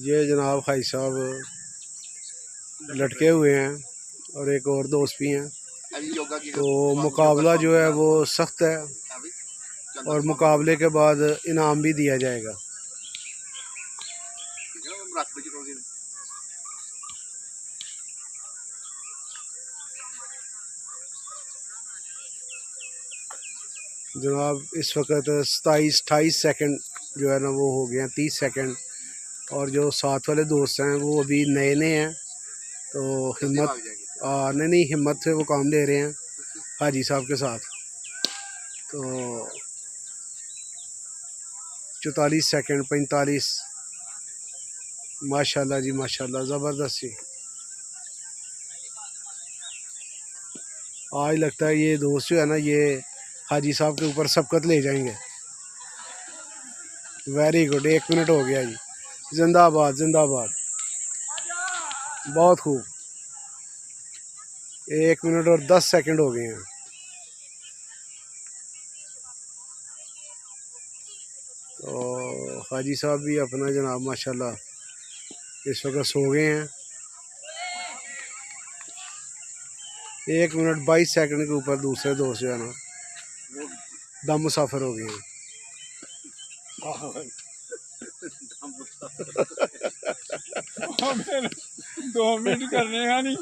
ये जनाब भाई साहब लटके हुए हैं और एक और दोस्त भी हैं। तो मुकाबला जो है वो सख्त है और मुकाबले के बाद इनाम भी दिया जाएगा। जनाब इस वक्त 27-28 सेकंड जो है ना वो हो गए हैं, 30 सेकंड। और जो साथ वाले दोस्त हैं वो अभी नए नए हैं, तो हिम्मत नहीं हिम्मत से वो काम ले रहे हैं हाजी साहब के साथ। तो 44 सेकंड 45, माशाल्लाह जी माशाल्लाह, ज़बरदस्त जी। आज लगता है ये दोस्त जो है ना ये हाजी साहब के ऊपर सबकत ले जाएंगे। वेरी गुड, 1 मिनट हो गया जी। जिंदाबाद जिंदाबाद, बहुत खूब। 1 मिनट और 10 सेकंड हो गए हैं। तो हाजी साहब भी अपना जनाब माशाल्लाह इस वक्त सो गए हैं। 1 मिनट 22 सेकंड के ऊपर दूसरे दोस्त जो है ना दम मुसाफिर हो गए हैं। 2 मिनट करने का नहीं।